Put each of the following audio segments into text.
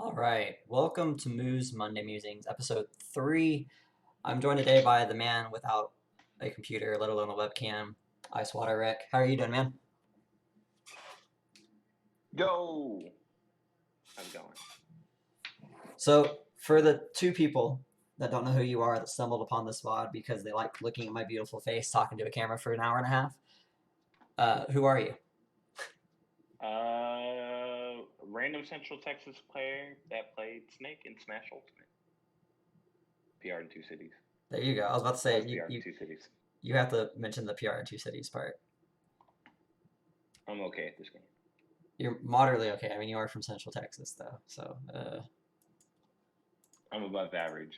All right, welcome to Monday Musings, episode 3. I'm joined today by the man without a computer, let alone a webcam, Ice Water Rick. How are you doing, man? Yo! How's it going? So, for the two people that don't know who you are that stumbled upon this VOD because they like looking at my beautiful face talking to a camera for an hour and a half, who are you? Random Central Texas player that played Snake in Smash Ultimate. PR in 2 cities. There you go. I was about to say, PR in 2 cities. You have to mention the PR in 2 cities part. I'm okay at this game. You're moderately okay. I mean, you are from Central Texas, though, so... I'm above average.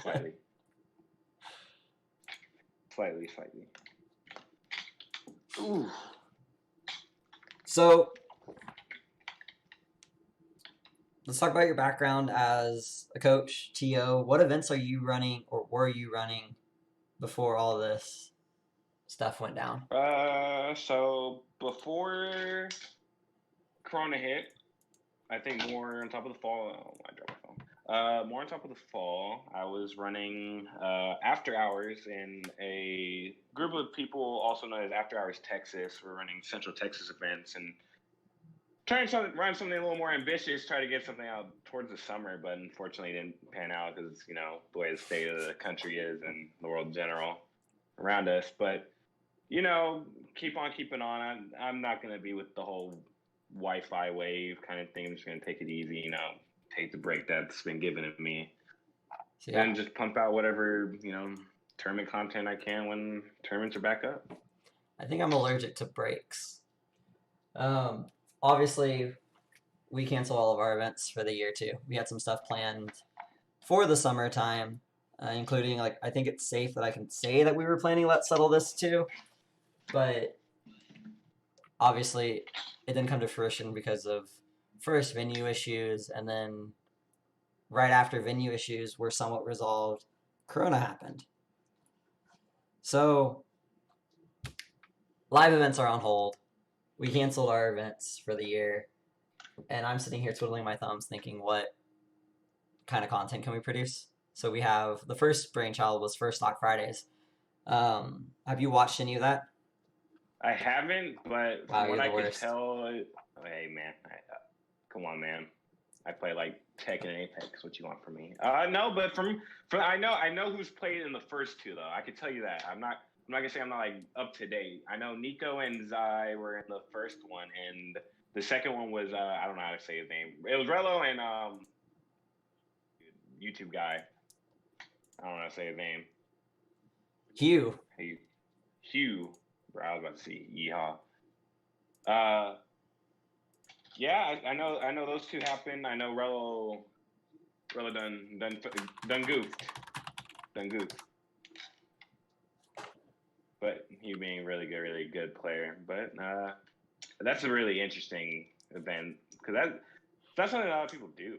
Slightly. Slightly. Ooh. So, let's talk about your background as a coach, TO. What events are you running or were you running before all this stuff went down? So before Corona hit, I think more on top of the fall. Oh, I dropped my phone. More on top of the fall, I was running after hours in a group of people, also known as After Hours Texas. We're running Central Texas events and trying to run something a little more ambitious, try to get something out towards the summer, but unfortunately it didn't pan out because the way the state of the country is and the world in general around us. But keep on keeping on. I'm not going to be with the whole Wi-Fi wave kind of thing. I'm just going to take it easy, take the break that's been given to me, So, yeah, and just pump out whatever tournament content I can when tournaments are back up. I think I'm allergic to breaks. Obviously, we cancel all of our events for the year too. We had some stuff planned for the summertime, including like I think it's safe that I can say that we were planning Let's Settle This too, but obviously it didn't come to fruition because of first venue issues, and then right after venue issues were somewhat resolved, Corona happened. So live events are on hold. We canceled our events for the year, and I'm sitting here twiddling my thumbs thinking, what kind of content can we produce? So we have the first brainchild was First Stock Fridays. Have you watched any of that? I haven't, but Wow, from what you're I the could worst. tell, hey man, come on, man. I play like Tekken and Apex. What you want from me? No, but from I know who's played in the first two though. I can tell you that. I'm not gonna say I'm not like up to date. I know Nico and Zai were in the first one, and the second one was I don't know how to say his name. It was Rello and YouTube guy. I don't know how to say his name. Hugh. Hey, Hugh. Bro, I was about to say yeehaw. Uh, yeah, I know those two happened. I know Rello done goofed. But he being a really good player. But that's a really interesting event because that's something a lot of people do.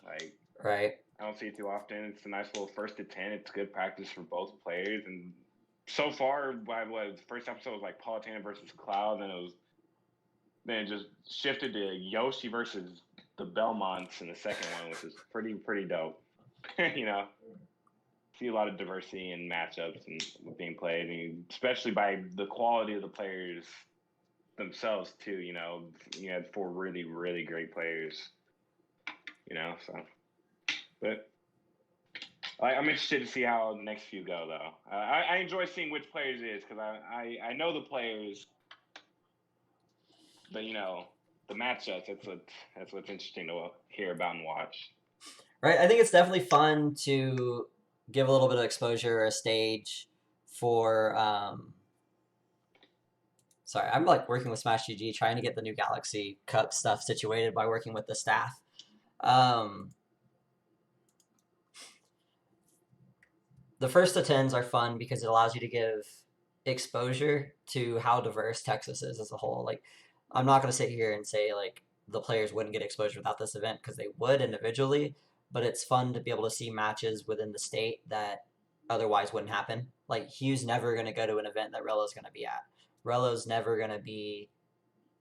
Like Right. I don't see it too often. It's a nice little first to 10. It's good practice for both players. And so far, the first episode was like Palutena versus Cloud, then it just shifted to Yoshi versus the Belmonts in the second one, which is pretty dope. you know, see a lot of diversity in matchups and being played, and especially by the quality of the players themselves too. You had four really great players. So but I'm interested to see how the next few go though. I enjoy seeing which players it is because I know the players, but the matchups. That's what's interesting to hear about and watch. Right. I think it's definitely fun to give a little bit of exposure or a stage for sorry, I'm like working with Smash GG trying to get the new Galaxy Cup stuff situated by working with the staff. Um, the first to tens are fun because it allows you to give exposure to how diverse Texas is as a whole. Like, I'm not going to sit here and say like the players wouldn't get exposure without this event because they would individually, but it's fun to be able to see matches within the state that otherwise wouldn't happen. Like, Hugh's never going to go to an event that Rello's going to be at. Rello's never going to be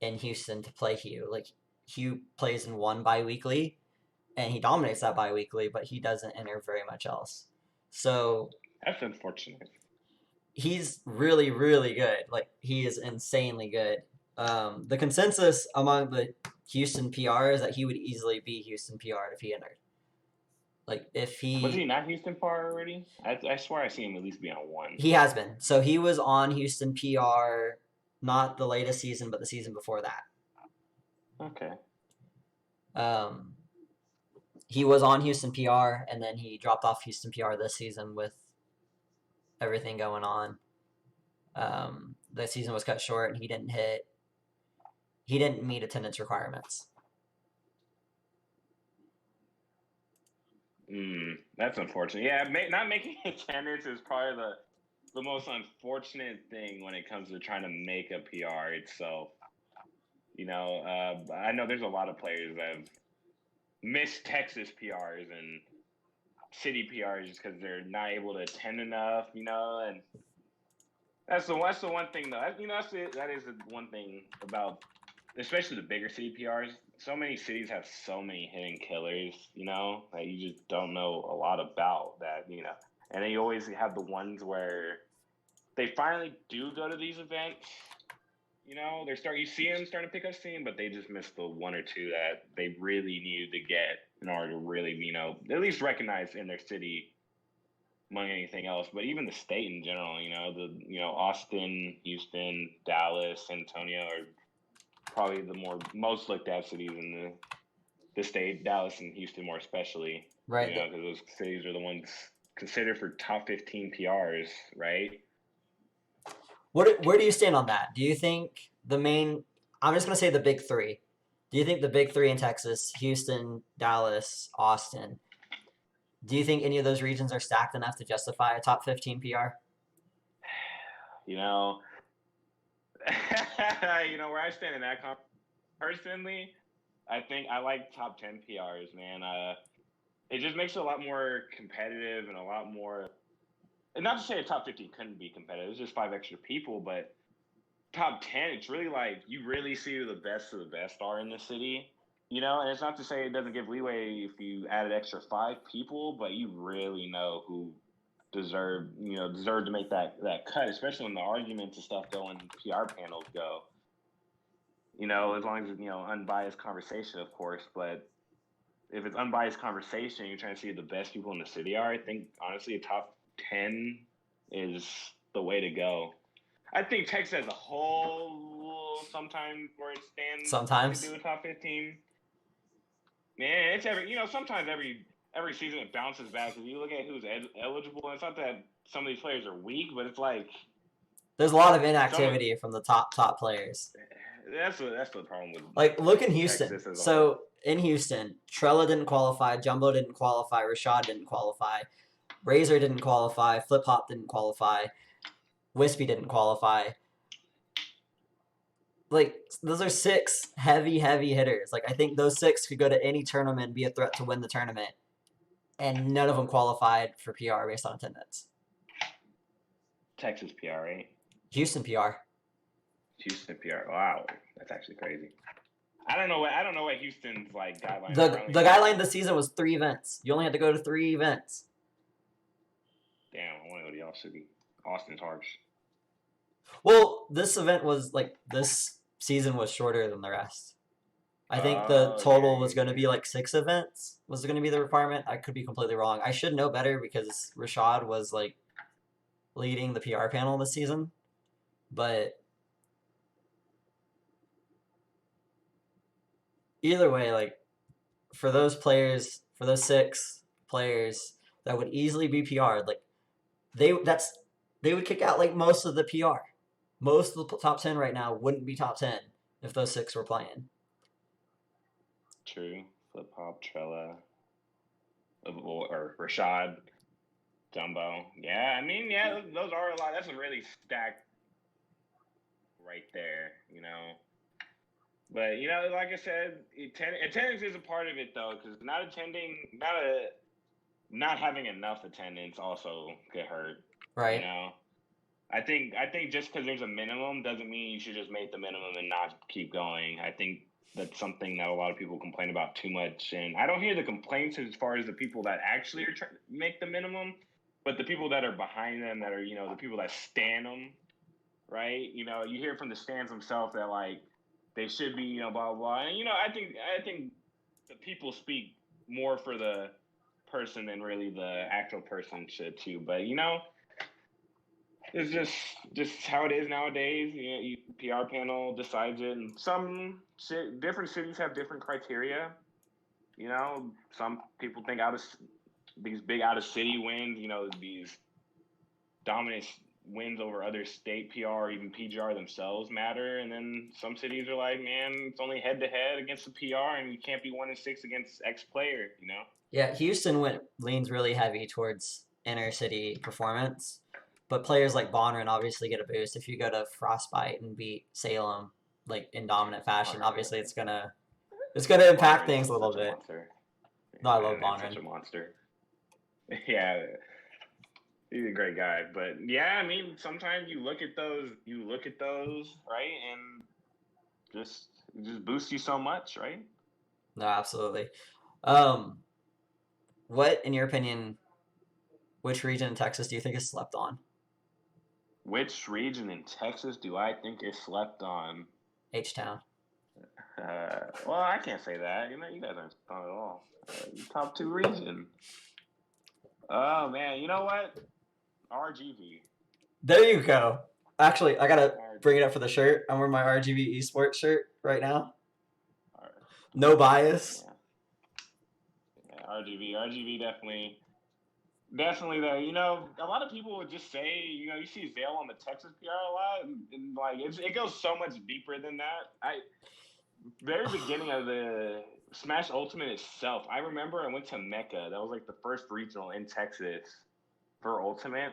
in Houston to play Hugh. Like, Hugh plays in one bi-weekly and he dominates that bi-weekly, but he doesn't enter very much else. So That's unfortunate. he's really good. Like, he is insanely good. The consensus among the Houston PR is that he would easily be Houston PR if he entered. Like, if Was he he not Houston Par already? I swear I seen him at least be on one. he has been. So he was on Houston PR, not the latest season, but the season before that. Okay. Um, he was on Houston PR, and then he dropped off Houston PR this season with everything going on. The season was cut short, and he didn't meet attendance requirements. That's unfortunate. Yeah, not making attendance is probably the most unfortunate thing when it comes to trying to make a PR itself. I know there's a lot of players that have miss Texas PRs and city PRs just because they're not able to attend enough, and that's the one thing though. That is the one thing about especially the bigger city PRs. So many cities have so many hidden killers, that you just don't know a lot about that. And then you always have the ones where they finally do go to these events. You see them starting to pick up steam, but they just miss the one or two that they really needed to get in order to really, at least recognize in their city among anything else. But even the state in general, Austin, Houston, Dallas, San Antonio are probably the most looked at cities in the state. Dallas and Houston more especially, Right. because those cities are the ones considered for top 15 PRs, right? Where do you stand on that? Do you think the main? I'm just gonna say the big three. Do you think the big three in Texas, Houston, Dallas, Austin? Do you think any of those regions are stacked enough to justify a top 15 PR? You know, where I stand in that personally, I think I like top 10 PRs, man. It just makes it a lot more competitive and a lot more. And not to say a top 15 couldn't be competitive. It's just 5 extra people, but top 10, it's really like you really see who the best of the best are in the city. And it's not to say it doesn't give leeway if you added extra 5 people, but you really know who deserve to make that cut, especially when the arguments and stuff go and PR panels go. As long as it's unbiased conversation, of course. But if it's unbiased conversation, you're trying to see who the best people in the city are. I think honestly, a top 10 is the way to go. I think Texas as a whole, sometimes where it stands, Sometimes. to do a top 15. Man, it's sometimes every season it bounces back. If you look at who's eligible, it's not that some of these players are weak, but it's like there's a lot of inactivity from the top players. That's the problem with like look in Houston. So in Houston, Trella didn't qualify, Jumbo didn't qualify, Rashad didn't qualify, Razor didn't qualify, Flip Hop didn't qualify, Wispy didn't qualify. Like those are 6 heavy hitters. Like I think those 6 could go to any tournament and be a threat to win the tournament, and none of them qualified for PR based on attendance. Texas PR, right? Houston PR. Houston PR. Wow, that's actually crazy. I don't know what Houston's like guideline. The guideline this season was 3 events. You only had to go to 3 events. Damn, I want to go to y'all city. Austin's harsh. Well, this event was this season was shorter than the rest. I think the total was going to be like 6 events. Was going to be the requirement? I could be completely wrong. I should know better because Rashad was like leading the PR panel this season. But either way, like for those players, for those 6 players that would easily be PR'd, like they would kick out like most of the PR. Most of the top 10 right now wouldn't be top 10 if those 6 were playing. True. Flip Hop, Trella, or Rashad, Jumbo. Yeah, I mean, those are a lot. That's a really stacked right there, But, like I said, attendance is a part of it, though, because not having enough attendance also could hurt. Right. I think just because there's a minimum doesn't mean you should just make the minimum and not keep going. I think that's something that a lot of people complain about too much, and I don't hear the complaints as far as the people that actually are trying to make the minimum, but the people that are behind them, that are the people that stand them, right? You hear from the stands themselves that like they should be blah blah blah, and I think the people speak more for the person than really the actual person should too, but it's just how it is nowadays. PR panel decides it, and some different cities have different criteria. Some people think these big out of city wins, these dominant wins over other state PR or even PGR themselves matter, and then some cities are like, man, it's only head to head against the PR, and you can't be 1-6 against X player. Yeah, Houston leans really heavy towards inner city performance. But players like Bonnerin obviously get a boost if you go to Frostbite and beat Salem like in dominant fashion. Obviously, it's gonna impact things a little bit. No, I love Man, that's such Bonren. a monster. Yeah, he's a great guy. But yeah, I mean, sometimes you look at those, right, and just it just boosts you so much, right? No, absolutely. Um, what, in your opinion, which region in Texas do you think is slept on? Which region in Texas do I think is slept on? H Town. Well, I can't say that. You know, you guys aren't slept on at all. Top two region. Oh man, you know what? RGV. There you go. Actually, I gotta bring it RGV. up for the shirt. I'm wearing my RGB esports shirt right now. R- No bias. yeah, yeah, RGV. RGV definitely. Definitely, though. You know, a lot of people would just say, you know, you see Zale on the Texas PR a lot, and like it goes so much deeper than that. I very beginning of the Smash Ultimate itself, I remember I went to Mecca. That was like the first regional in Texas for Ultimate,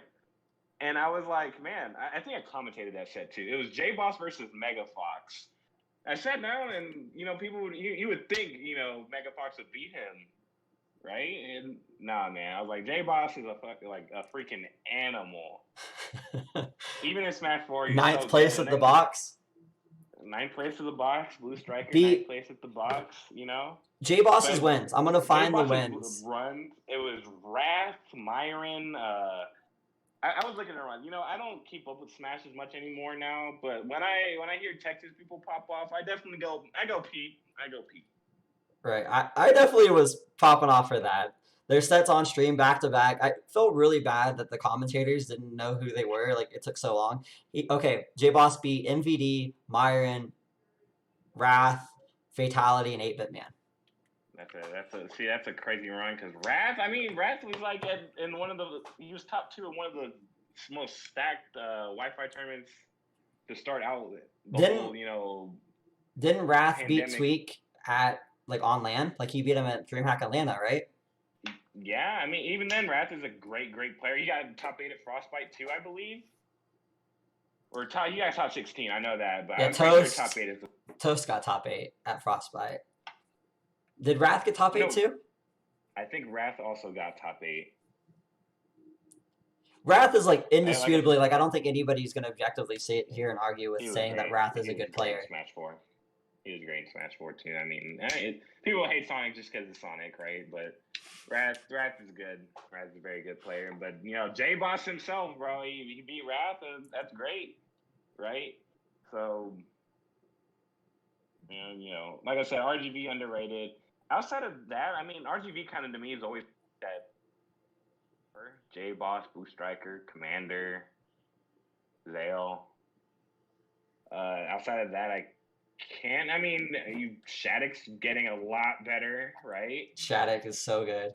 and I was like, man, I think I commentated that set too. It was J Boss versus Mega Fox. I sat down, and you know, people would you would think you know Mega Fox would beat him, right? And nah, man, I was like, J Boss is like a freaking animal. Even in Smash Four, he's Ninth so good. place And at the then box. ninth place of the box, Blue Striker, ninth Beat place at the box. You know, J Boss's but wins. I'm gonna J find the Boss's wins. runs, it was Wrath, Myron. I was looking around. You know, I don't keep up with Smash as much anymore now. But when I hear Texas people pop off, I definitely go. I go Pete. I go Pete. Right. I definitely was popping off for that. Their sets on stream back to back. I felt really bad that the commentators didn't know who they were. Like it took so long. Okay, J Boss beat MVD, Myron, Wrath, Fatality, and 8-Bit Man. That's a crazy run because Wrath. I mean, Wrath was like in one of the he was top two in one of the most stacked Wi-Fi tournaments to start out with the Didn't whole didn't Wrath beat pandemic. Tweak at like on LAN? Like he beat him at DreamHack Atlanta, right? Yeah, I mean, even then, Wrath is a great player. He got top 8 at Frostbite too, I believe, or top. He got top 16. I know that, but Yeah, I'm pretty sure top 8 is. Toast got top 8 at Frostbite. Did Wrath get top 8 No, too? I think Wrath also got top 8. Wrath is like Like I indisputably like I don't think anybody's gonna objectively sit here and argue with he was saying that great. Wrath is He a was good great in player. Smash 4. He was great in Smash 4 too. I mean, people hate Sonic just because of Sonic, right? But Wrath is good. Wrath is a very good player. But you know, J Boss himself, bro, he beat Wrath, and that's great, right? So and you know, like I said, RGB underrated. Outside of that, I mean, RGB kind of to me is always that J Boss, Blue Striker, Commander, Zale. Outside of that, I can't. I mean, Shattuck's getting a lot better, right? Shattuck is so good.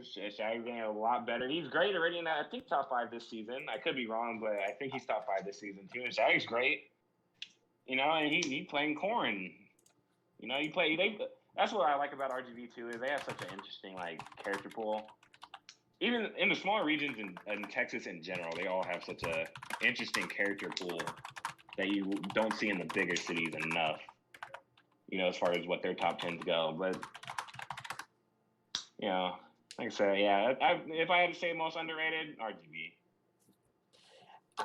Shattuck's getting a lot better. He's great already in that. I think top 5 this season. I could be wrong, but I think he's top 5 this season too. And Shattuck's great. You know, and he playing corn. You know, that's what I like about RGB too is they have such an interesting like character pool. Even in the smaller regions in Texas in general, they all have such a interesting character pool that you don't see in the bigger cities enough. You know, as far as what their top tens go, but you know, like I said, yeah, if I had to say most underrated, RGB.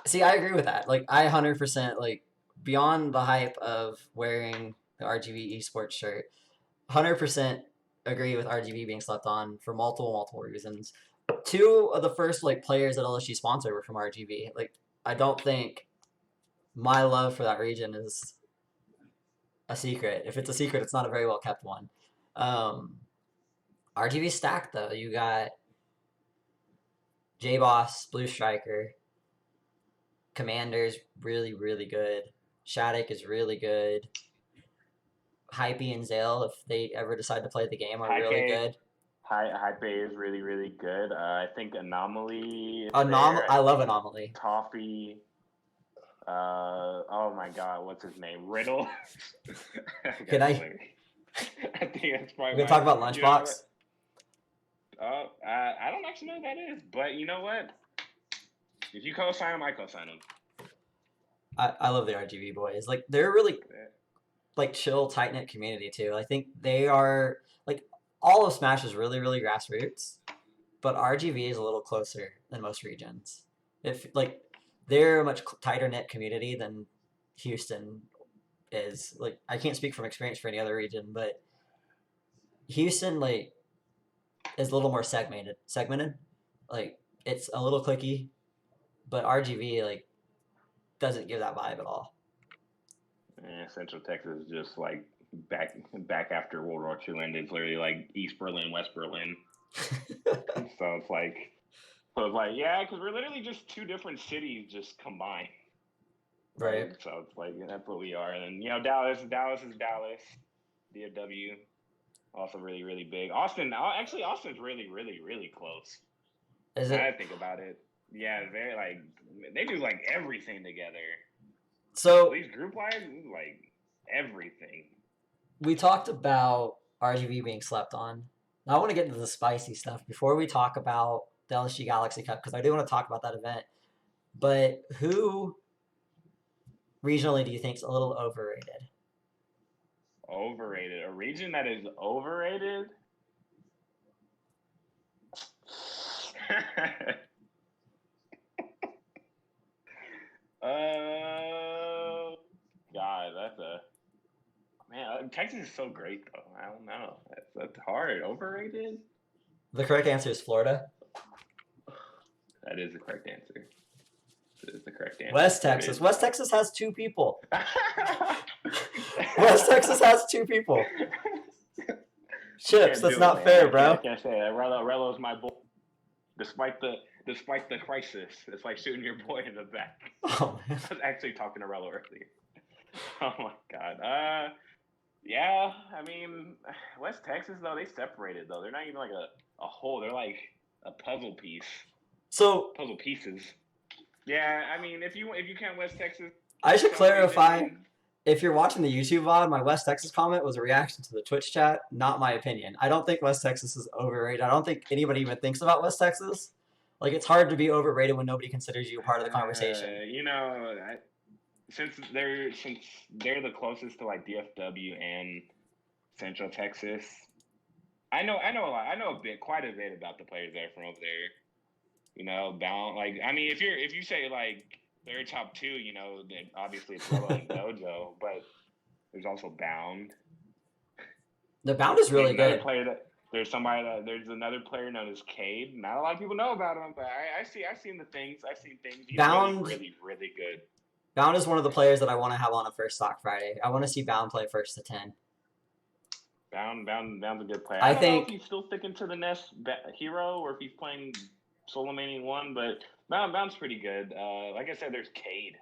See, I agree with that. Like I 100% like beyond the hype of wearing the RGB esports shirt, 100% agree with RGB being slept on for multiple reasons. Two of the first like players that LSG sponsored were from RGB. Like I don't think my love for that region is a secret. If it's a secret, it's not a very well kept one. Um, RGB stacked though. You got J Boss, Blue Striker, Commander's really good. Shattuck is really good. Hypey and Zale, if they ever decide to play the game, are really Hype good. Hype is really good. I think Anomaly is there. I I love think Anomaly. Toffee. Oh my God, what's his name? Riddle. Can That's I? funny. I think that's We're probably gonna my. talk about You know, Lunchbox. I don't actually know who that is, but you know what? If you co-sign him, I co-sign him. I love the RGB boys. Like they're really like chill, tight knit community too. I think they are like all of Smash is really, really grassroots, but RGV is a little closer than most regions. If like they're a much tighter knit community than Houston is. Like I can't speak from experience for any other region, but Houston like is a little more segmented. Like it's a little clicky, but RGV like doesn't give that vibe at all. Central Texas is just like back after World War II ended. It's literally like East Berlin, West Berlin. So it's like yeah, because we're literally just two different cities just combined. Right. So it's like that's what we are. And you know, Dallas is Dallas. DFW also really really big. Austin's really really really close. Is Now it? I think about it. Yeah, they do like everything together. At So least group wise, like everything. we talked about RGV being slept on. Now I want to get into the spicy stuff before we talk about the LSG Galaxy Cup because I do want to talk about that event. But who regionally do you think is a little overrated? Overrated. A region that is overrated. God, that's a man. Texas is so great though. I don't know. That's hard. Overrated. The correct answer is Florida. That is the correct answer. That is the correct answer. West Texas. West Texas has two people. West Texas has two people. Chips, that's not fair, bro. I can't say that. Rello's my boy. Despite the crisis, it's like shooting your boy in the back. Oh man. I was actually talking to Rello earlier. Oh my god. Yeah. I mean, West Texas though, they separated though. They're not even like a whole. They're like a puzzle piece. So Puzzle pieces. Yeah. I mean, if you count West Texas, I should clarify. If you're watching the YouTube VOD, my West Texas comment was a reaction to the Twitch chat, not my opinion. I don't think West Texas is overrated. I don't think anybody even thinks about West Texas. Like, it's hard to be overrated when nobody considers you a part of the conversation. You know, since they're the closest to like DFW and Central Texas, I know a lot. I know quite a bit about the players there from over there. You know, bound like I mean, if you say like they're top two, you know, then obviously it's Rello and Dojo, but there's also Bound. The Bound is really good. There's another player known as Cade. Not a lot of people know about him, but I've seen things. He's Bound, really, really good. Bound is one of the players that I want to have on a first stock Friday. I want to see Bound play first to 10. Bound's a good player. I don't think know if he's still sticking to the Nest hero or if he's playing Solo Mania 1, but Bound's pretty good. Like I said, there's Cade.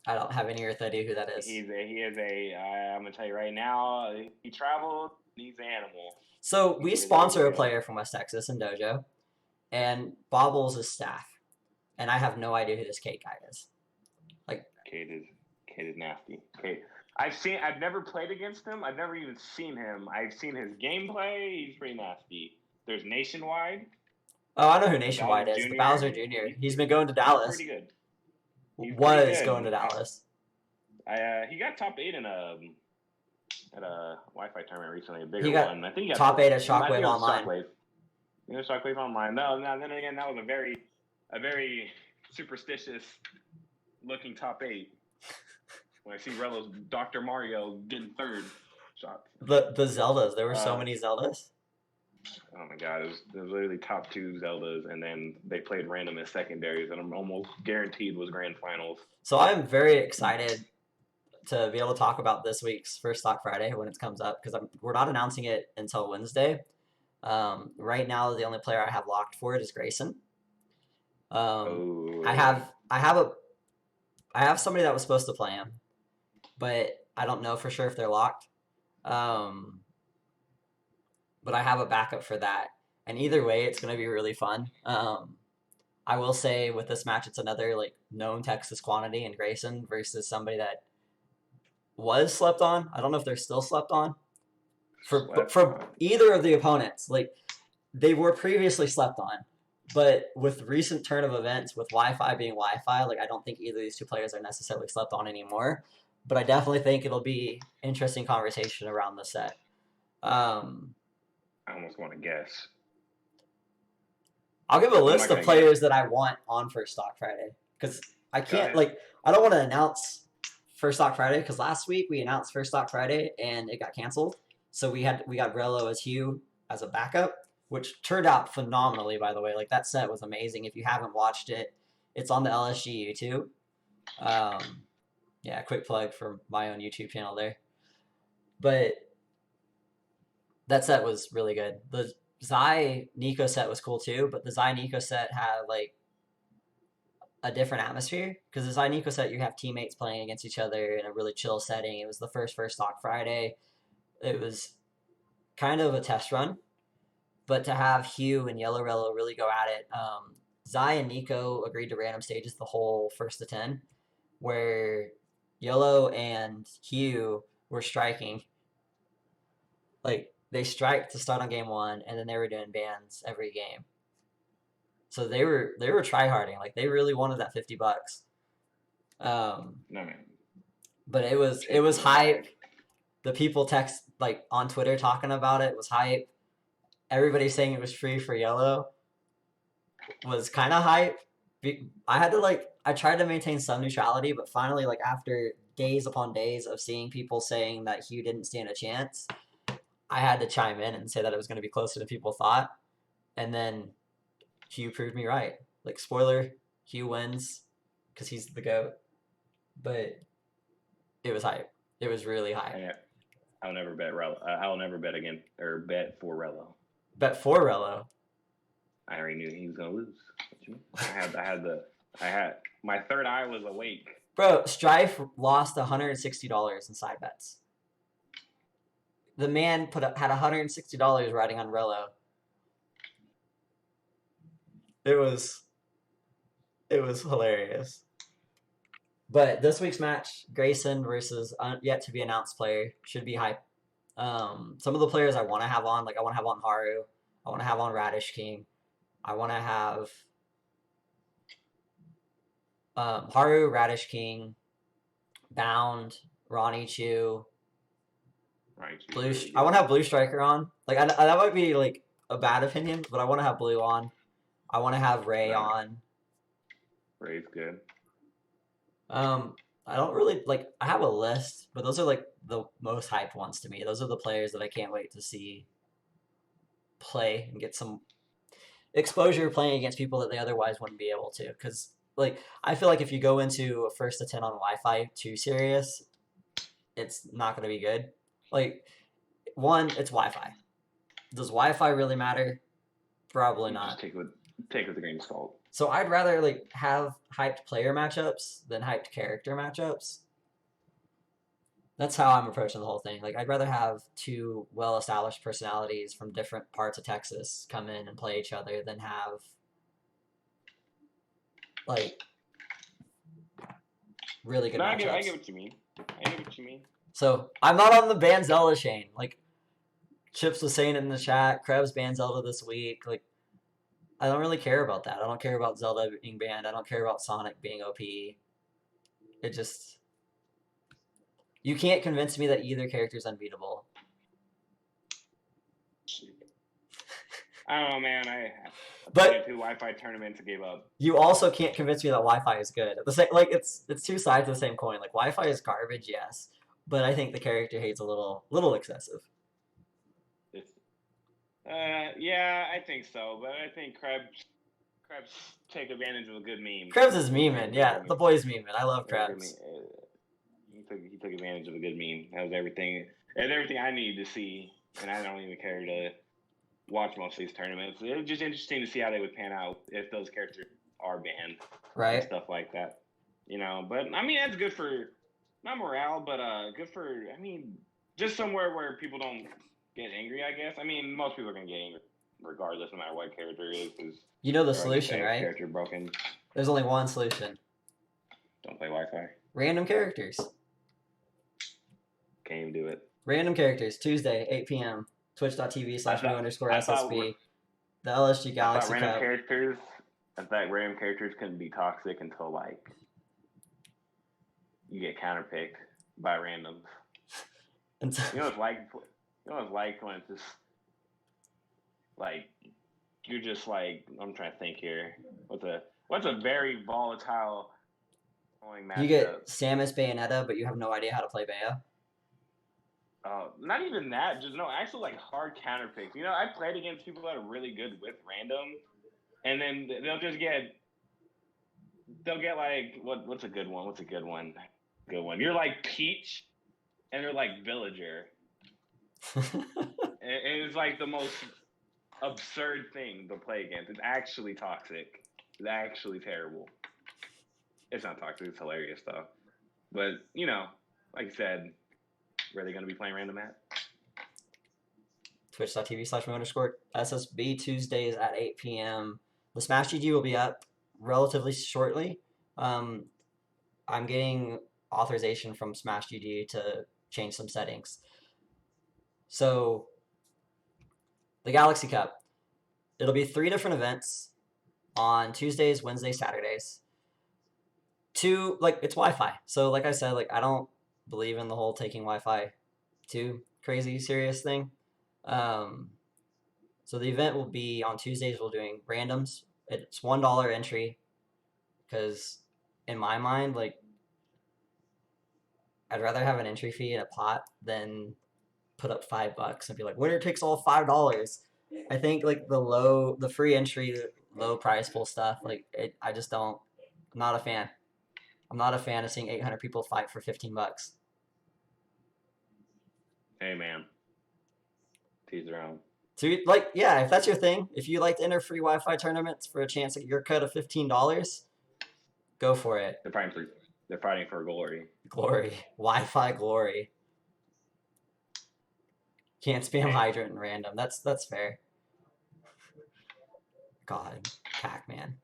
I don't have any idea who that is. I'm gonna tell you right now, he traveled. He's an animal. So we sponsor a player from West Texas in Dojo, and Bobbles is staff, and I have no idea who this Cade guy is. Like Cade is nasty. Cade. I've never played against him. I've never even seen him. I've seen his gameplay. He's pretty nasty. There's Nationwide. Oh, I know who Nationwide is. The Bowser Jr. He's been going to Dallas. He's pretty good. Going to Dallas. He got top 8 at a Wi-Fi tournament recently, a bigger one. I think he got top 8 at Shockwave Online. He was Shockwave Online. No, then again, that was a very superstitious looking top 8. When I see Rello's Dr. Mario getting third shot. The Zeldas. There were so many Zeldas. Oh my god, it was literally top 2 Zeldas, and then they played random as secondaries, and I'm almost guaranteed was grand finals. So I'm very excited to be able to talk about this week's First Stock Friday when it comes up, because we're not announcing it until Wednesday. Right now, the only player I have locked for it is Grayson. I have somebody that was supposed to play him, but I don't know for sure if they're locked. But I have a backup for that. And either way, it's going to be really fun. I will say with this match, it's another like known Texas quantity in Grayson versus somebody that was slept on. I don't know if they're still slept on. For either of the opponents, like they were previously slept on. But with recent turn of events, with Wi-Fi being Wi-Fi, like I don't think either of these two players are necessarily slept on anymore. But I definitely think it'll be interesting conversation around the set. I almost want to guess. I'll give a Who am I list of gonna guess? players that I want on First Stock Friday because I Go can't ahead. like I don't want to announce First Stock Friday because last week we announced First Stock Friday and it got canceled. So we got Rello as Hugh as a backup, which turned out phenomenally, by the way. Like that set was amazing. If you haven't watched it, it's on the LSG YouTube. Um, yeah, quick plug for my own YouTube channel there. But that set was really good. The Zai Nico set was cool too, but the Zai Nico set had like a different atmosphere because the Zai Nico set you have teammates playing against each other in a really chill setting. It was the first stock Friday. It was kind of a test run, but to have Hugh and Yellow Rello really go at it, Zai and Nico agreed to random stages the whole first to 10, where Yellow and Hugh were striking. Like, they strike to start on game one, and then they were doing bans every game. So they were try harding. Like, they really wanted that $50. Um, No man. but it was Chasing the bag. hype. The people text like on Twitter talking about it was hype. Everybody saying it was free for Yellow was kind of hype. I had to like I tried to maintain some neutrality, but finally like after days upon days of seeing people saying that Hugh didn't stand a chance, I had to chime in and say that it was going to be closer than people thought, and then Hugh proved me right. Like spoiler, Hugh wins because he's the goat, but it was hype. It was really hype. And I'll never bet Rello. I'll never bet again or bet for Rello. Bet for Rello. I already knew he was gonna lose. I had my third eye was awake. Bro, Strife lost $160 in side bets. The man had $160 riding on Rello. It was hilarious. But this week's match, Grayson versus yet to be announced player, should be hype. Some of the players I want to have on, like I want to have on Haru, I want to have on Radish King, I want to have Haru, Radish King, Bound, Ronnie Chu, Right, Blue. really I want good. to have Blue Striker on. Like that might be like a bad opinion, but I want to have Blue on. I want to have Ray That on. Ray's good. I don't really like. I have a list, but those are like the most hyped ones to me. Those are the players that I can't wait to see play and get some exposure playing against people that they otherwise wouldn't be able to. Because like I feel like if you go into a first to 10 on Wi-Fi too serious, it's not going to be good. Like one, it's Wi-Fi. Does Wi-Fi really matter? Probably You not. just take it with a grain of salt. So I'd rather like have hyped player matchups than hyped character matchups. That's how I'm approaching the whole thing. Like I'd rather have two well-established personalities from different parts of Texas come in and play each other than have like really good No, I get matchups. what you mean. I get what you mean. So I'm not on the ban Zelda chain. Like Chips was saying in the chat, Krebs banned Zelda this week. Like I don't really care about that. I don't care about Zelda being banned. I don't care about Sonic being OP. It just you can't convince me that either character is unbeatable. I don't know, man. I played But 2 Wi-Fi tournaments and gave up. you also can't convince me that Wi-Fi is good. The same, like it's two sides of the same coin. Like Wi-Fi is garbage, yes, but I think the character hate's a little excessive. It's, yeah, I think so. But I think Krebs take advantage of a good meme. Krebs is memeing, yeah. The boy's memeing. I love Krebs. He took advantage of a good meme. That was everything. That's everything I needed to see, and I don't even care to watch most of these tournaments. It was just interesting to see how they would pan out if those characters are banned and Right? stuff like that. But I mean that's good for not morale, but good for just somewhere where people don't get angry. I guess. I mean most people are gonna get angry regardless, no matter what character it is, because You know the they're gonna solution, say right? character broken. There's only one solution. Don't play Wi-Fi. Random characters. Can't even do it. Random characters. Tuesday, 8 p.m. Twitch.tv/new_SSB. The LSG I thought Galaxy random Cup. characters. I thought random characters couldn't be toxic until like you get counterpicked by randoms. You know what it's like. You know what it's like when it's just like you're just like I'm trying to think here. What's a very volatile throwing You matchup? get Samus Bayonetta, but you have no idea how to play Baya. Not even that. Just no, actually like hard counter picks. I played against people that are really good with random, and then they'll get like what's a good one? What's a good one? Good one. You're like Peach, and they're like Villager, and it's like the most absurd thing to play against. It's actually toxic. It's actually terrible. It's not toxic. It's hilarious though. But like I said, where are they going to be playing random at? Twitch.tv/SSB Tuesdays at 8 p.m. The Smash GG will be up relatively shortly. Um, I'm getting authorization from Smash GG to change some settings. So the Galaxy Cup, it'll be 3 different events on Tuesdays, Wednesdays, Saturdays. It's Wi-Fi. So like I said, like I don't believe in the whole taking Wi-Fi too crazy serious thing. Um, so the event will be on Tuesdays. We're doing randoms. It's $1 entry because in my mind, like I'd rather have an entry fee in a pot than put up $5 and be like winner takes all $5. I think like the free entry, low prize pool stuff. I just don't. I'm not a fan. I'm not a fan of seeing 800 people fight for $15. Hey man, tease around. So yeah, if that's your thing, if you like to enter free Wi-Fi tournaments for a chance at your cut of $15, go for it. They're fighting for glory. Glory, Wi-Fi glory. Can't spam Hey, hydrant and random. That's fair. God, Pac-Man.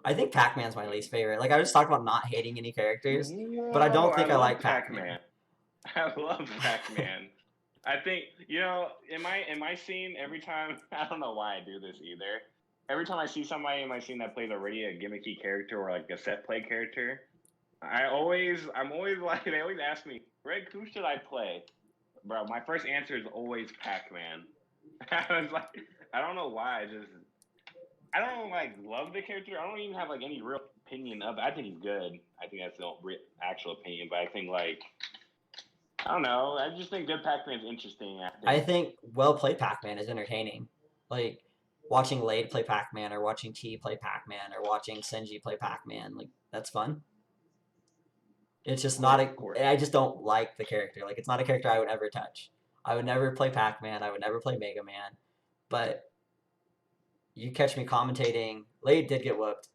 I think Pac-Man's my least favorite. Like I just talked about not hating any characters, but I whoa! don't I think I love like Pac-Man. Pac-Man. I love Pac-Man. I think in my scene every time I don't know why I do this either. Every time I see somebody in my scene that plays already a gimmicky character or like a set play character, I'm always like they always ask me, Greg, who should I play? Bro, my first answer is always Pac-Man. I was like, I don't know why. I don't like love the character. I don't even have like any real opinion of it. I think he's good. I think that's the actual opinion. But I think like I don't know. I just think good Pac-Man's interesting. I I think think well played Pac-Man is entertaining. Like watching Lade play Pac-Man or watching T play Pac-Man or watching Senji play Pac-Man, like that's fun. It's just of not course, a. of course. I just don't like the character. Like it's not a character I would ever touch. I would never play Pac-Man. I would never play Mega Man. But you catch me commentating. Lade did get whooped.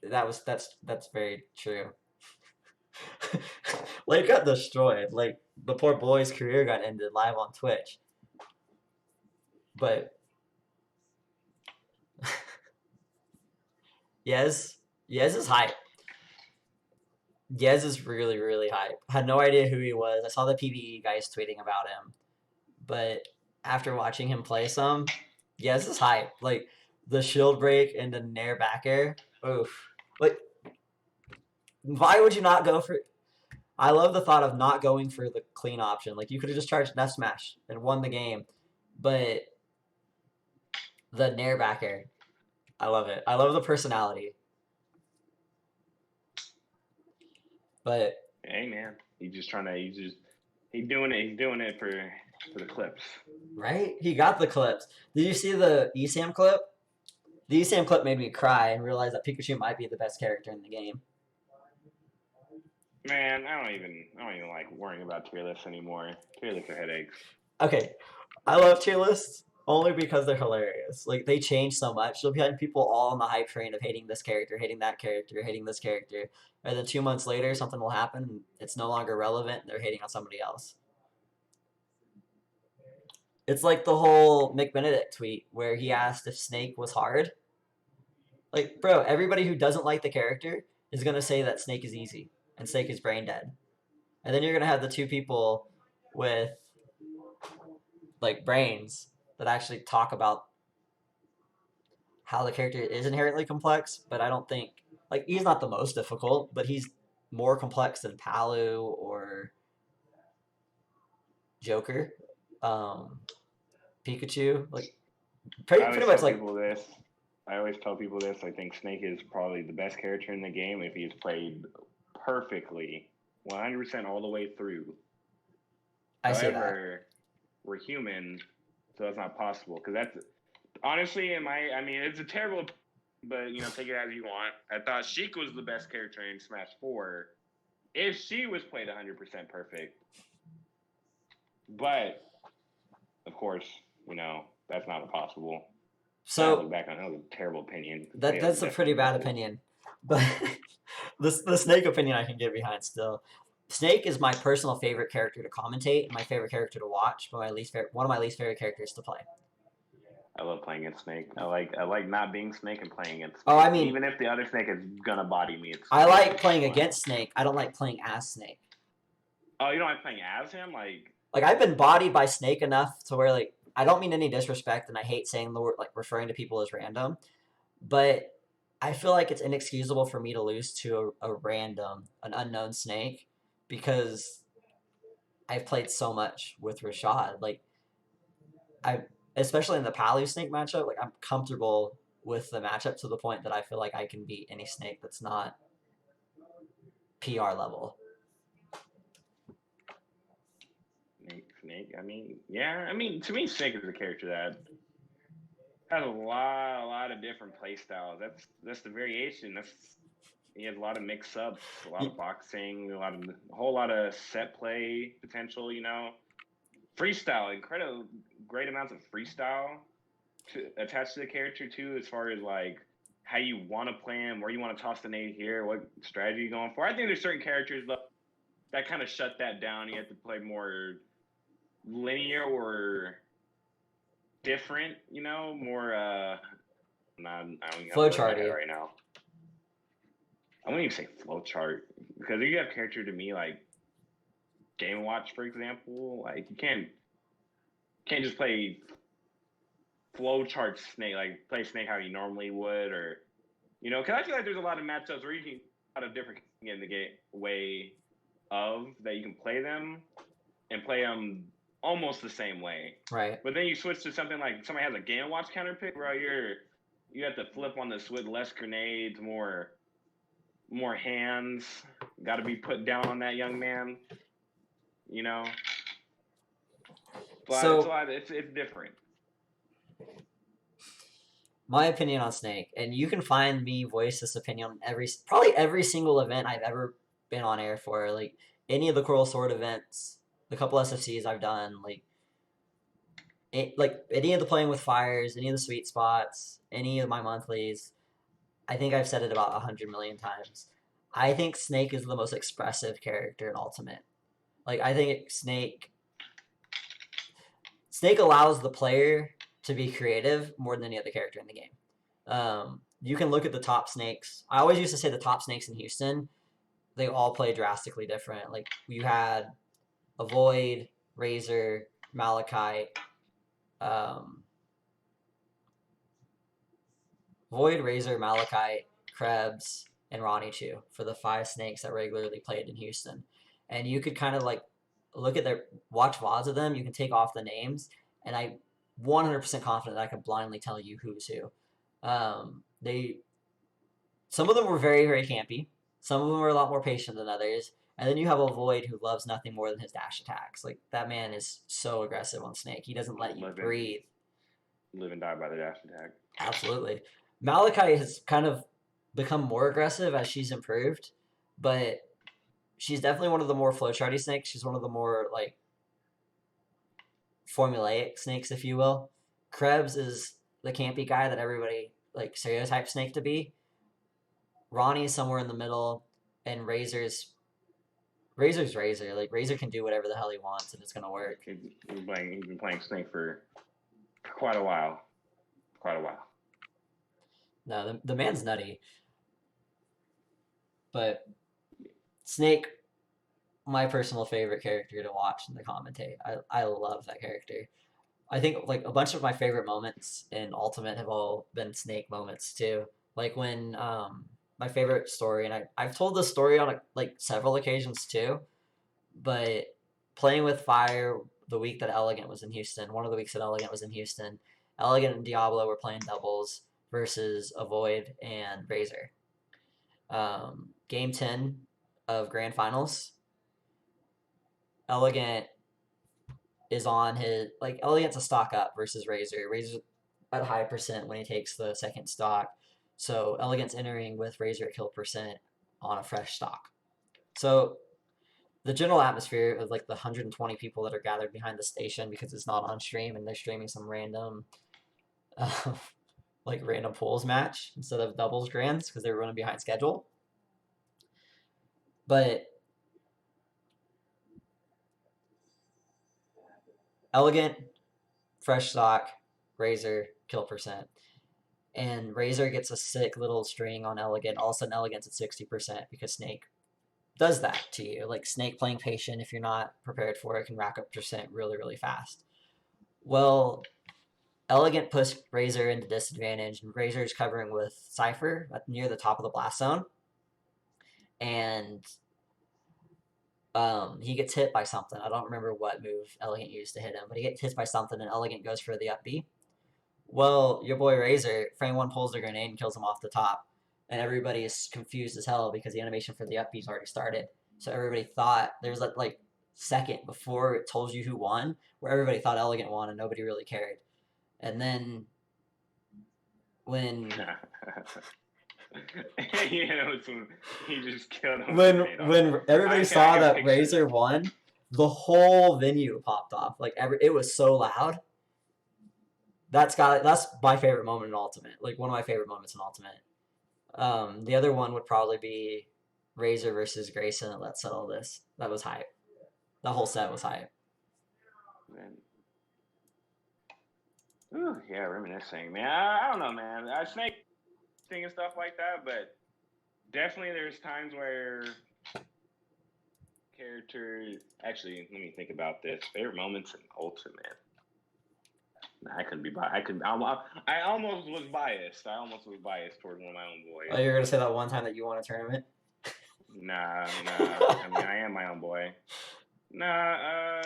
That's very true. Lade got destroyed. Like the poor boy's career got ended live on Twitch. But Yez, Yez is hype. Yez is really really hype. Had no idea who he was. I saw the PVE guys tweeting about him, but after watching him play some, Yez is hype. Like the shield break and the nair back air. Oof. Like why would you not go for? I love the thought of not going for the clean option. Like you could have just charged F Smash and won the game, but the nair back air. I love it. I love the personality. But Hey man, he's just trying to. He's doing it. He's doing it for the clips. right, he got the clips. Did you see the ESAM clip? The ESAM clip made me cry and realize that Pikachu might be the best character in the game. Man, I don't even like worrying about tier lists anymore. Tier lists are headaches. Okay, I love tier lists only because they're hilarious. Like they change so much. You'll be having people all on the hype train of hating this character, hating that character, hating this character, and then 2 months later something will happen. And it's no longer relevant. And they're hating on somebody else. It's like the whole Mick Benedict tweet where he asked if Snake was hard. Like, bro, everybody who doesn't like the character is gonna say that Snake is easy and Snake is brain dead, and then you're gonna have the two people with like brains that actually talk about how the character is inherently complex, but I don't think like he's not the most difficult, but he's more complex than Palu or Joker, um, Pikachu. Like I pretty always much tell like people this. I always tell people this. I think Snake is probably the best character in the game if he's played perfectly, 100% all the way through. I see that. However, we're human, so that's not possible. Because that's honestly, I mean, it's a terrible, but take it as you want. I thought Sheik was the best character in Smash 4 if she was played 100% perfect. But of course, that's not possible. Now I look So back on it, that was a terrible opinion. They that's a pretty definitely bad missed it. opinion, but the Snake opinion I can get behind still. Snake is my personal favorite character to commentate, my favorite character to watch, but one of my least favorite characters to play. I love playing against Snake. I like not being Snake and playing against Oh, Snake. I mean, Even if the other Snake is gonna body me, it's I still like playing fun. against Snake. I don't like playing as Snake. Oh, you don't like playing as him? Like I've been bodied by Snake enough to where like I don't mean any disrespect, and I hate saying the word like referring to people as random, but I feel like it's inexcusable for me to lose to a random, an unknown Snake, because I've played so much with Rashad. Like I, especially in the Palu Snake matchup, like I'm comfortable with the matchup to the point that I feel like I can beat any Snake that's not PR level. Snake. I mean, yeah. I mean, to me, Snake is a character that has a lot of different play styles. That's the variation. He has a lot of mix ups, a lot of boxing, a whole lot of set play potential. Freestyle, incredible, great amounts of freestyle attached to the character too, as far as like how you want to play him, where you want to toss the nade here, what strategy you're going for. I think there's certain characters that kind of shut that down. You have to play more linear or different, more. I don't even have the word in my head Flowcharty. right now. I wouldn't even say flowchart because you have character to me like Game Watch, for example. Like you can't just play flowchart Snake, like play Snake how you normally would, or because I feel like there's a lot of matchups where you can a lot of different in the game way of that you can play them and play them almost the same way. Right. But then you switch to something like somebody has a Game Watch counter pick, bro. You have to flip on this with less grenades, more hands. Got to be put down on that young man, you know. But it's a So lot. It's different. my opinion on Snake, and you can find me voice this opinion on probably every single event I've ever been on air for, like any of the Coral Sword events, the couple SFCs I've done, like any of the playing with fires, any of the sweet spots, any of my monthlies. I think I've said it about 100 million times. I think Snake is the most expressive character in Ultimate. Like I think Snake allows the player to be creative more than any other character in the game. You can look at the top snakes. I always used to say the top snakes in Houston, they all play drastically different. Like you had a Void, Razor, Malachite, um, Void, Razor, Malachite, Krebs, and Ronnie Chu for the five snakes that regularly played in Houston. And you could kind of like look at watch VODs of them. You can take off the names, and I 100% confident that I could blindly tell you who's who. They Some of them were very, very campy. Some of them were a lot more patient than others. And then you have a Void who loves nothing more than his dash attacks. Like that man is so aggressive on Snake. He doesn't let you breathe. Live and die by the dash attack. Absolutely. Malachi has kind of become more aggressive as she's improved, but she's definitely one of the more flowcharty snakes. She's one of the more like formulaic snakes, if you will. Krebs is the campy guy that everybody like stereotypes Snake to be. Ronnie's somewhere in the middle, and Razor's Razor. Like Razor can do whatever the hell he wants, and it's gonna work. He's been playing Snake for quite a while. Quite a while. No, the man's nutty. But Snake, my personal favorite character to watch and to commentate. I love that character. I think like a bunch of my favorite moments in Ultimate have all been Snake moments too. Like when my favorite story, and I've told this story on like several occasions too, but playing with Fire the week that Elegant was in Houston, one of the weeks that Elegant was in Houston, Elegant and Diablo were playing doubles versus Avoid and Razor. Game 10 of Grand Finals, Elegant is on his like Elegant's a stock up versus Razor. Razor's at a high percent when he takes the second stock. So Elegant's entering with Razor at kill percent on a fresh stock. So the general atmosphere of like the 120 people that are gathered behind the station because it's not on stream and they're streaming some random uh, like random pools match instead of doubles grands because they're running behind schedule. But Elegant, fresh stock, Razor, kill percent. And Razor gets a sick little string on Elegant. All of a sudden, Elegant's at 60% because Snake does that to you. Like Snake playing patient, if you're not prepared for it, can rack up percent really, really fast. Well, Elegant puts Razor into disadvantage, and Razor's covering with Cypher near the top of the blast zone. And he gets hit by something. I don't remember what move Elegant used to hit him, but he gets hit by something, and Elegant goes for the up B. Well, your boy Razor, frame one pulls the grenade and kills him off the top. And everybody is confused as hell because the animation for the up B's already started. So everybody thought there was like second before it told you who won, where everybody thought Elegant won and nobody really cared. And then when he just killed him. when everybody saw I can that picture Razor won, the whole venue popped off. Like it was so loud. That's my favorite moment in Ultimate. Like one of my favorite moments in Ultimate. The other one would probably be Razor versus Grayson at Let's Settle This. That was hype. The whole set was hype. Man. Ooh, yeah, reminiscing, man. I don't know, man. Snake thing and stuff like that, but definitely there's times where characters. Actually, let me think about this. Favorite moments in Ultimate. I couldn't be biased. I almost was biased. Towards one of my own boys. Oh, you're gonna say that one time that you won a tournament? Nah. I mean, I am my own boy. Nah.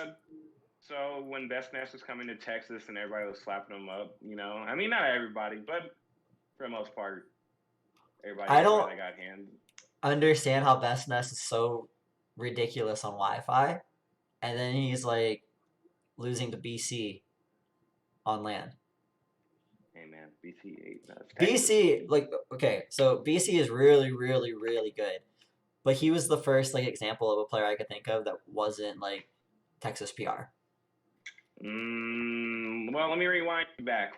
So when Best Nest was coming to Texas and everybody was slapping them up, I mean, not everybody, but for the most part, everybody I don't that got hands. understand how Best Nest is so ridiculous on Wi-Fi, and then he's like losing to BC on LAN. Hey man, BC 8. BC, like, okay, so BC is really, really, really good, but he was the first like example of a player I could think of that wasn't like Texas PR. Well, let me rewind back.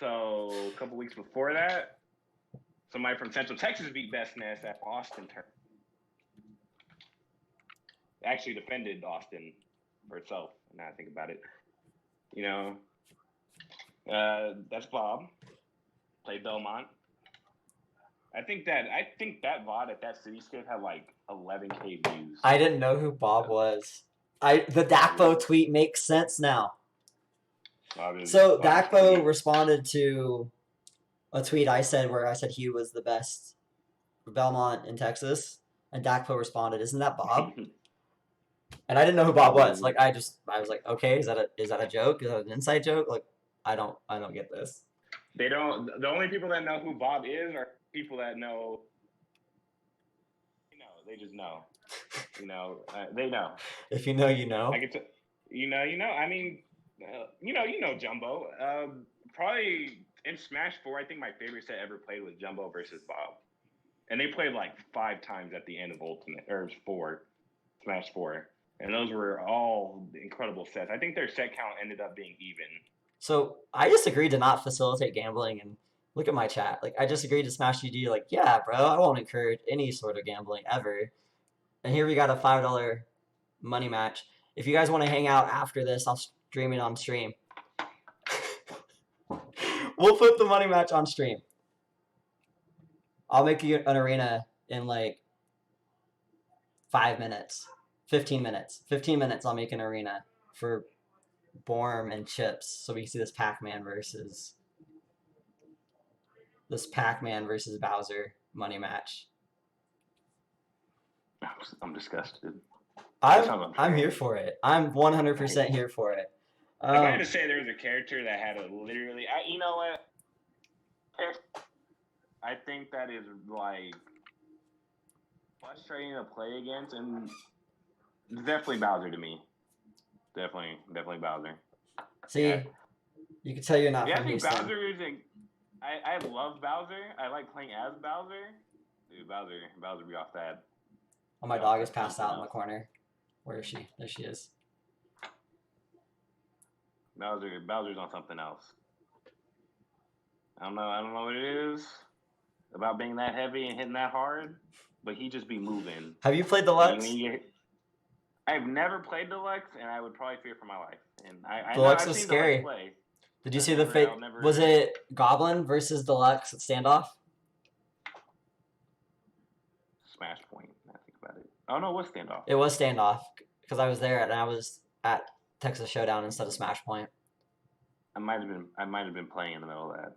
So a couple weeks before that, somebody from Central Texas beat Best Nest at Austin turn. Actually defended Austin for itself. Now I think about it. That's Bob. Played Belmont. I think that VOD at that cityscape had like 11K views. I didn't know who Bob was. The Dakpo tweet makes sense now. So Dakpo responded to a tweet I said where I said he was the best Belmont in Texas, and Dakpo responded, "Isn't that Bob?" And I didn't know who Bob was. Like I was like, okay, is that a joke? Is that an inside joke? Like I don't get this. They don't. The only people that know who Bob is are people that know. They just know. They know. If you know, you know. I get to. I mean, Jumbo. Probably in Smash 4, I think my favorite set ever played was Jumbo versus Bob, and they played like 5 times at the end of Ultimate or 4, Smash 4. And those were all incredible sets. I think their set count ended up being even. So I just agreed to not facilitate gambling, and look at my chat. Like I just agreed to Smash GG. Like yeah, bro, I won't encourage any sort of gambling ever. And here we got a $5 money match. If you guys want to hang out after this, I'll stream it on stream. We'll put the money match on stream. I'll make you an arena in like 5 minutes. 15 minutes. 15 minutes I'll make an arena for Borm and Chips so we can see this Pac-Man versus Bowser money match. I'm disgusted. I'm here for it. I'm 100% here for it. If I had Um, to say there was a character that had a literally, you know what? I think that is like frustrating to play against, and it's definitely Bowser to me. Definitely Bowser. Yeah, see, you can tell you're not yeah. I from think Houston. Bowser is. I love Bowser. I like playing as Bowser. Dude, Bowser Oh, be my off dog is that passed something out in the else. corner. Where is she? There she is. Bowser's on something else. I don't know what it is about being that heavy and hitting that hard, but he just be moving. Have you played the When Lux? you get, I've never played Deluxe, and I would probably fear for my life. And I know Deluxe I've was seen Deluxe scary. play. Did you see the I'll fake? Was never it Goblin versus Deluxe standoff? smash point. I think about it. Oh no, what standoff? It was standoff because I was there and I was at Texas Showdown instead of Smash Point. I might have been playing in the middle of that.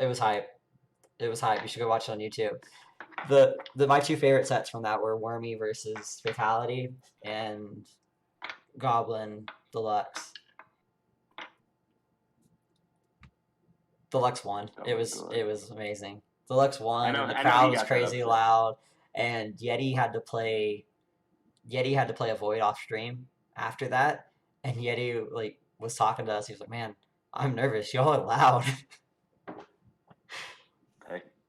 It was hype. It was hype. You should go watch it on YouTube. The my two favorite sets from that were Wormy versus Fatality and Goblin Deluxe. Deluxe won. It Goblin was Deluxe. it was amazing. Deluxe won and the I know crowd he was got that crazy upset. loud and Yeti had to play a void off stream after that and Yeti like was talking to us. He was like, "Man, I'm nervous. Y'all are loud."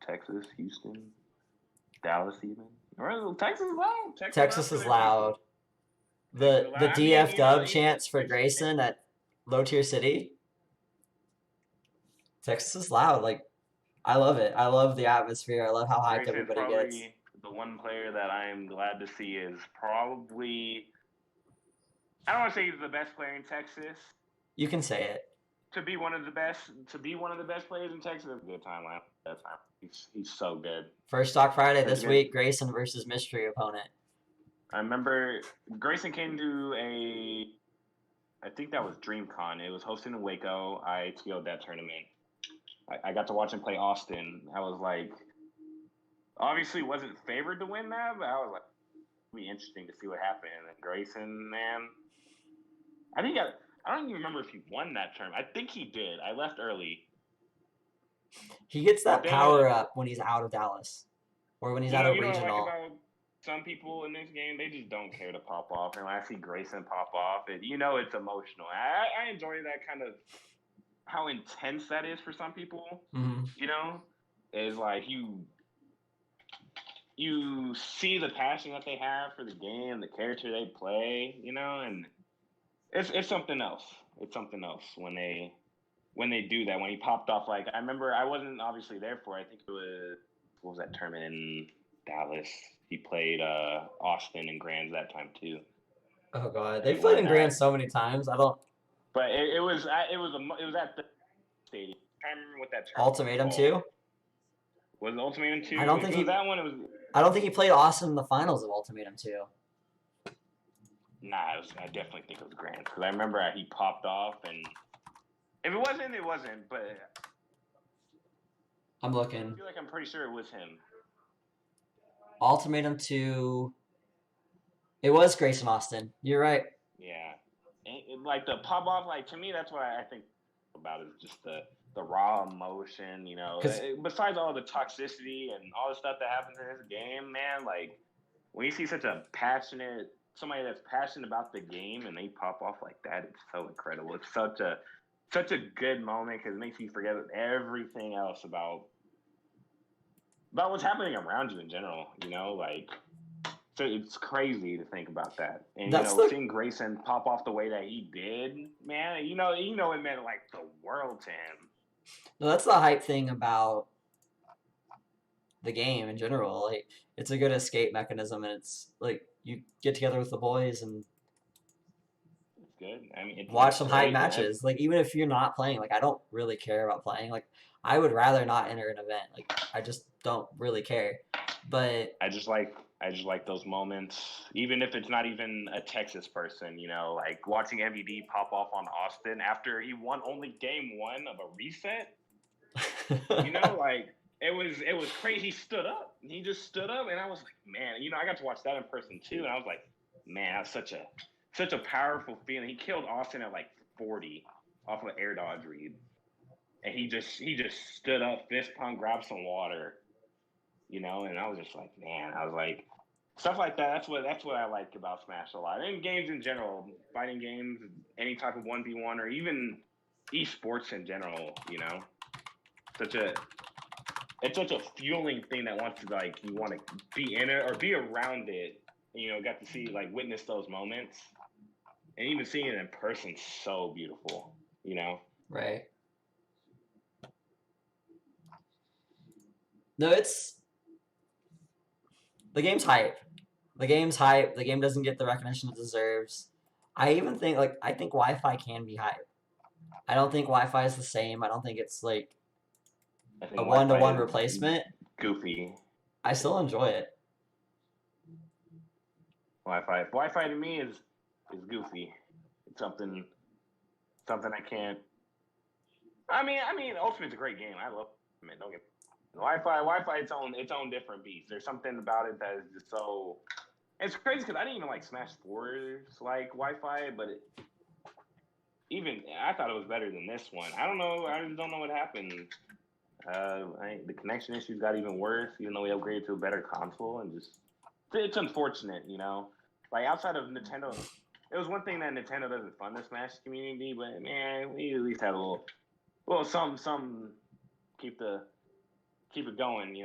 Texas, Houston, Dallas, even. Or Texas is loud. Texas is loud Texas for is their people. loud. Texas is The loud. I mean, DF you know, dub chants for it's Grayson at low tier city. Texas is loud. Like I love it. I love the atmosphere. I love how hyped Grayson's everybody gets. probably the one player that I'm glad to see is probably. I don't want to say he's the best player in Texas. You can say it. To be one of the best players in Texas is a good timeline. That time, he's so good. First Stock Friday Because this again, week, Grayson versus mystery opponent. I remember Grayson came to I think that was DreamCon. It was hosted in Waco. I TO'd that tournament. I got to watch him play Austin. I was like, obviously wasn't favored to win that, but I was like, it'd be interesting to see what happened. And Grayson, man, I think I don't even remember if he won that term. I think he did. I left early, He gets but that then power up when he's out of Dallas or when he's at a you know what I like regional. about some people in this game? They just don't care to pop off. And when I see Grayson pop off, you know it's emotional. I enjoy that kind of how intense that is for some people. Mm-hmm. You know, is like you see the passion that they have for the game, the character they play, you know, and it's something else. It's something else when they do that. When he popped off, like I remember, I wasn't obviously there for. I think it was what was that tournament in Dallas? He played Austin and Grands that time too, Oh god, and he they've played won in Grand that. so many times. I don't. But it was at the stadium. I can't remember what that tournament was Ultimatum called. too. Was it Ultimatum I two? don't If think it was he. that one, it was I don't think he played Austin in the finals of Ultimatum too. nah. I definitely think it was Grands because I remember he popped off, and if it wasn't, it wasn't. But I'm I looking. feel like I'm pretty sure it was him. Ultimatum 2. It was Grayson Austin. You're right. Yeah, like the pop off, like to me, that's what I think about is just the raw emotion. You know, Because besides all the toxicity and all the stuff that happens in this game, man, like when you see somebody that's passionate about the game and they pop off like that, it's so incredible. It's such a good moment because it makes you forget everything else about what's happening around you in general. You know, like so it's crazy to think about that. And you that's know, the seeing Grayson pop off the way that he did, man, you know it meant like the world to him. no, that's the hype thing about the game in general. Like it's a good escape mechanism, and it's like you get together with the boys and It's good. I mean, watch it's some hype great. matches. Like even if you're not playing, like I don't really care about playing. Like I would rather not enter an event. Like I just don't really care. But I just like those moments, even if it's not even a Texas person. You know, like watching MVD pop off on Austin after he won only game one of a reset. You know, like it was crazy. He stood up. He just stood up, and I was like, man, you know, I got to watch that in person too, and I was like, man, that's such a powerful feeling. He killed Austin at like 40 off of an air dodge read, and he just stood up, fist pump, grabbed some water, and I was just like, man, I was like, stuff like that. That's what I like about Smash a lot, and games in general, fighting games, any type of 1v1 or even esports in general. Such a it's such a fueling thing that wants to like you want to be in it or be around it. Got to see like witness those moments, and even seeing it in person, so beautiful. Right. No, it's the game's hype. The game's hype. The game doesn't get the recognition it deserves. I even think I think Wi-Fi can be hype. I don't think Wi-Fi is the same. I don't think it's like I a think Wi-Fi one-to-one is replacement. goofy. I still enjoy it. Wi-Fi to me is goofy. It's something I can't. I mean, Ultimate's a great game. I love it. Man, don't get Wi-Fi its own different beast. There's something about it that is just so. It's crazy because I didn't even like Smash 4's like Wi-Fi, but even I thought it was better than this one. I don't know. I just don't know what happened. The connection issues got even worse, even though we upgraded to a better console, and just it's unfortunate. Like outside of Nintendo, it was one thing that Nintendo doesn't fund the Smash community, but man, we at least had a little some keep it going.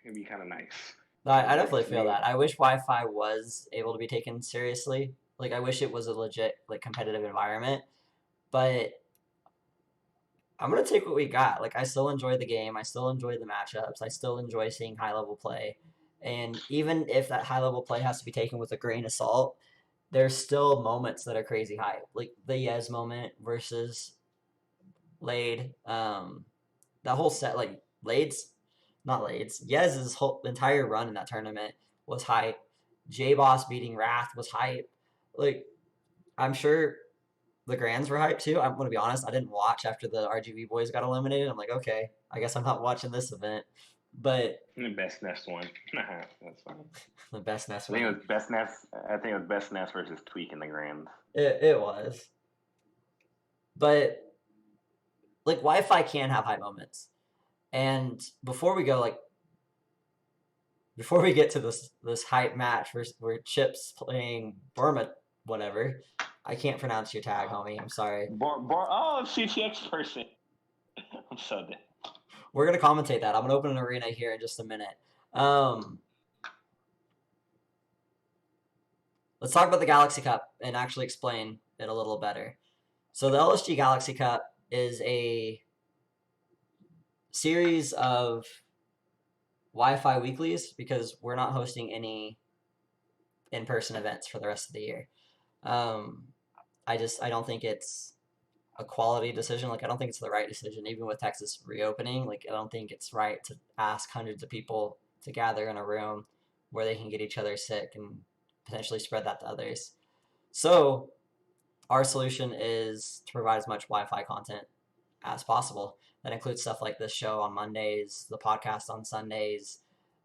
It'd be kind of nice. I Like definitely to feel me, that. I wish Wi-Fi was able to be taken seriously. Like I wish it was a legit competitive environment, but I'm gonna take what we got. Like I still enjoy the game. I still enjoy the matchups. I still enjoy seeing high level play. And even if that high level play has to be taken with a grain of salt, there's still moments that are crazy high. Like the Yez moment versus Lade. That whole set, like Lade's, not Lade's, Yez's whole entire run in that tournament was hype. J Boss beating Wrath was hype. Like I'm sure the Grands were hype too. I'm gonna be honest. I didn't watch after the RGB boys got eliminated. I'm like, okay, I guess I'm not watching this event. But the best Nest one. That's fine. the best Nest I think it win. was best Nest. I think it was best Nest versus Tweak in the Grand. It was. But like Wi-Fi can have high moments. And before we get to this hype match where Chip's playing Burma whatever, I can't pronounce your tag, homie. I'm sorry. CTX person. I'm so dead. We're gonna commentate that. I'm gonna open an arena here in just a minute. Let's talk about the Galaxy Cup and actually explain it a little better. So the LSG Galaxy Cup is a series of Wi-Fi weeklies because we're not hosting any in-person events for the rest of the year. I don't think it's a quality decision. Like I don't think it's the right decision, even with Texas reopening. Like I don't think it's right to ask hundreds of people to gather in a room where they can get each other sick and potentially spread that to others. So our solution is to provide as much Wi-Fi content as possible. That includes stuff like this show on Mondays, the podcast on Sundays,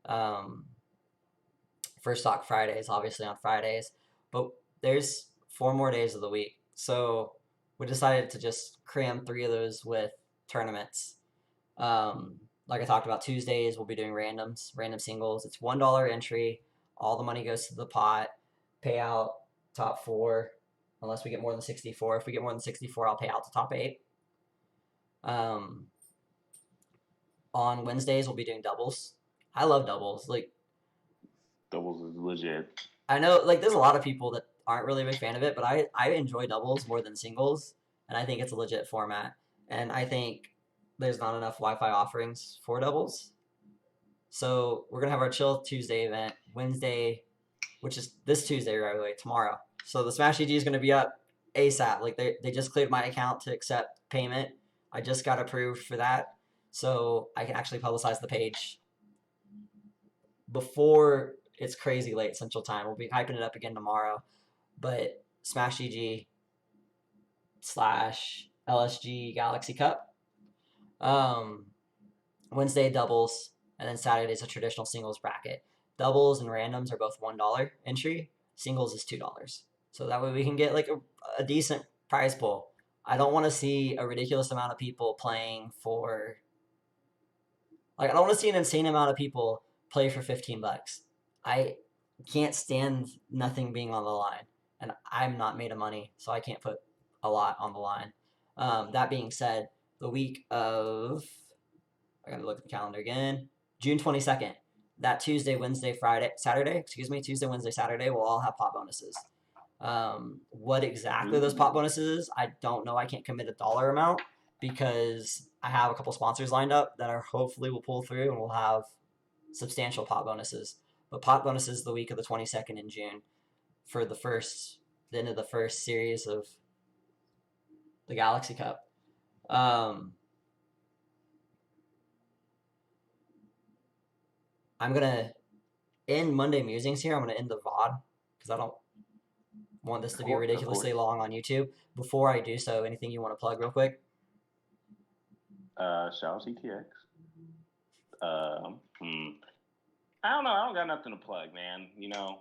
um, First Talk Fridays, obviously on Fridays. But there's 4 more days of the week. So we decided to just cram 3 of those with tournaments. Like I talked about, Tuesdays we'll be doing random singles. It's $1 entry. All the money goes to the pot. Pay out top 4, unless we get more than 64. If we get more than 64, I'll pay out the top 8. Um, on Wednesdays we'll be doing doubles. I love doubles. Like Doubles is legit. I know, like there's a lot of people that aren't really a big fan of it, but I enjoy doubles more than singles, and I think it's a legit format. And I think there's not enough Wi-Fi offerings for doubles. So we're gonna have our chill Tuesday event Wednesday, which is this Tuesday, right away, tomorrow. So the Smash EG is gonna be up ASAP. Like they just cleared my account to accept payment. I just got approved for that, so I can actually publicize the page before it's crazy late Central Time. We'll be hyping it up again tomorrow. But Smash GG slash LSG Galaxy Cup. Wednesday doubles, and then Saturday's a traditional singles bracket. Doubles and randoms are both $1 entry. Singles is $2. so that way we can get like a decent prize pool. I don't want to see a ridiculous amount of people playing for like I don't want to see an insane amount of people play for $15. I can't stand nothing being on the line, and I'm not made of money, so I can't put a lot on the line. That being said, the week of I gotta look at the calendar again. June 22nd. That Tuesday, Wednesday, Friday, Saturday. Excuse me. Tuesday, Wednesday, Saturday. We'll all have pot bonuses. What exactly those pot Ooh. bonuses is, I don't know. I can't commit a dollar amount because I have a couple sponsors lined up that are hopefully will pull through and we'll have substantial pot bonuses. But pot bonuses the week of the 22nd in June for the end of the first series of the Galaxy Cup. I'm gonna end Monday Musings here. I'm gonna end the VOD because I don't want this to be Of ridiculously course. long on YouTube. Before I do so, anything you want to plug real quick? Shout out CTX. I don't know. I don't got nothing to plug, man. You know.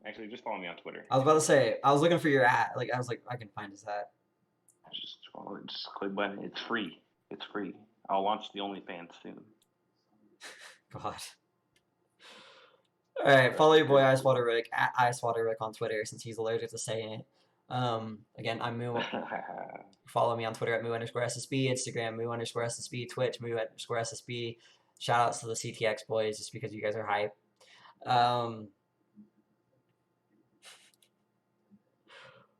Actually, just follow me on Twitter. I was about to say, I was looking for your at. Like, I was like, I can find his at. Just follow it. Just click button. It's free. It's free. I'll launch the OnlyFans soon. God. All right, follow your boy Icewater Rick at Icewater Rick on Twitter since he's allergic to saying it. Again, I'm Moo. Follow me on Twitter at Moo_SSB, Instagram Moo_SSB, Twitch Moo_SSB. Shout outs to the CTX boys just because you guys are hype.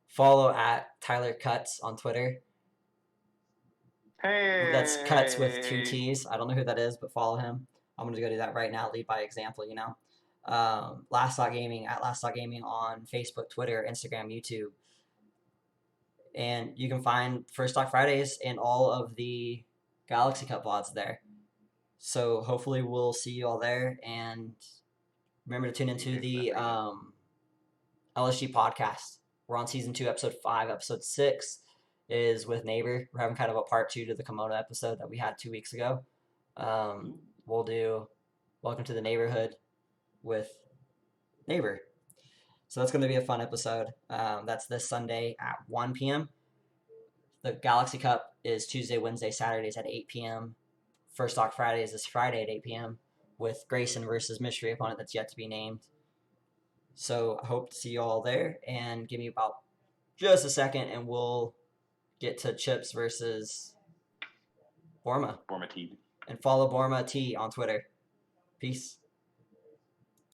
Follow at Tyler Cuts on Twitter. Hey. That's Cuts with 2 T's. I don't know who that is, but follow him. I'm gonna go do that right now. Lead by example, you know. Last Thought Gaming at Last Thought Gaming on Facebook, Twitter, Instagram, YouTube, and you can find First Stock Fridays and all of the Galaxy Cup VODs there. So hopefully we'll see you all there, and remember to tune into the LSG podcast. We're on season 2, episode 5. Episode 6 is with Neighbor. We're having kind of a part 2 to the Komodo episode that we had 2 weeks ago. We'll do Welcome to the Neighborhood with Neighbor. So that's going to be a fun episode. That's this Sunday at 1 p.m. The Galaxy Cup is Tuesday, Wednesday, Saturdays at 8 p.m. First Stock Fridays is Friday at 8 p.m. with Grayson versus mystery opponent that's yet to be named. So I hope to see you all there, and give me about just a second and we'll get to Chips versus Borma. Borma T. And follow Borma T on Twitter. Peace.